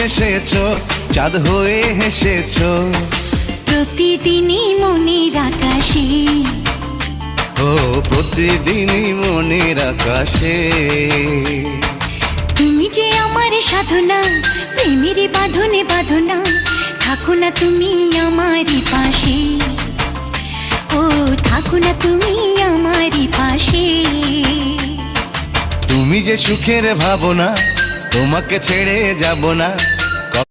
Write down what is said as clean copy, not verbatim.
এসেছো, চাঁদ হয়ে হেসেছো। প্রতিদিনই মনের আকাশে, ও প্রতিদিনই মনের আকাশে। তুমি যে আমার সাধনা, প্রেমের বাঁধনে বাঁধনা, থাকো না তুমি আমারই পাশে, ও থাকো না তুমি আমারই পাশে। তুমি যে সুখের ভাবনা, তোমাকে ছেড়ে যাব না।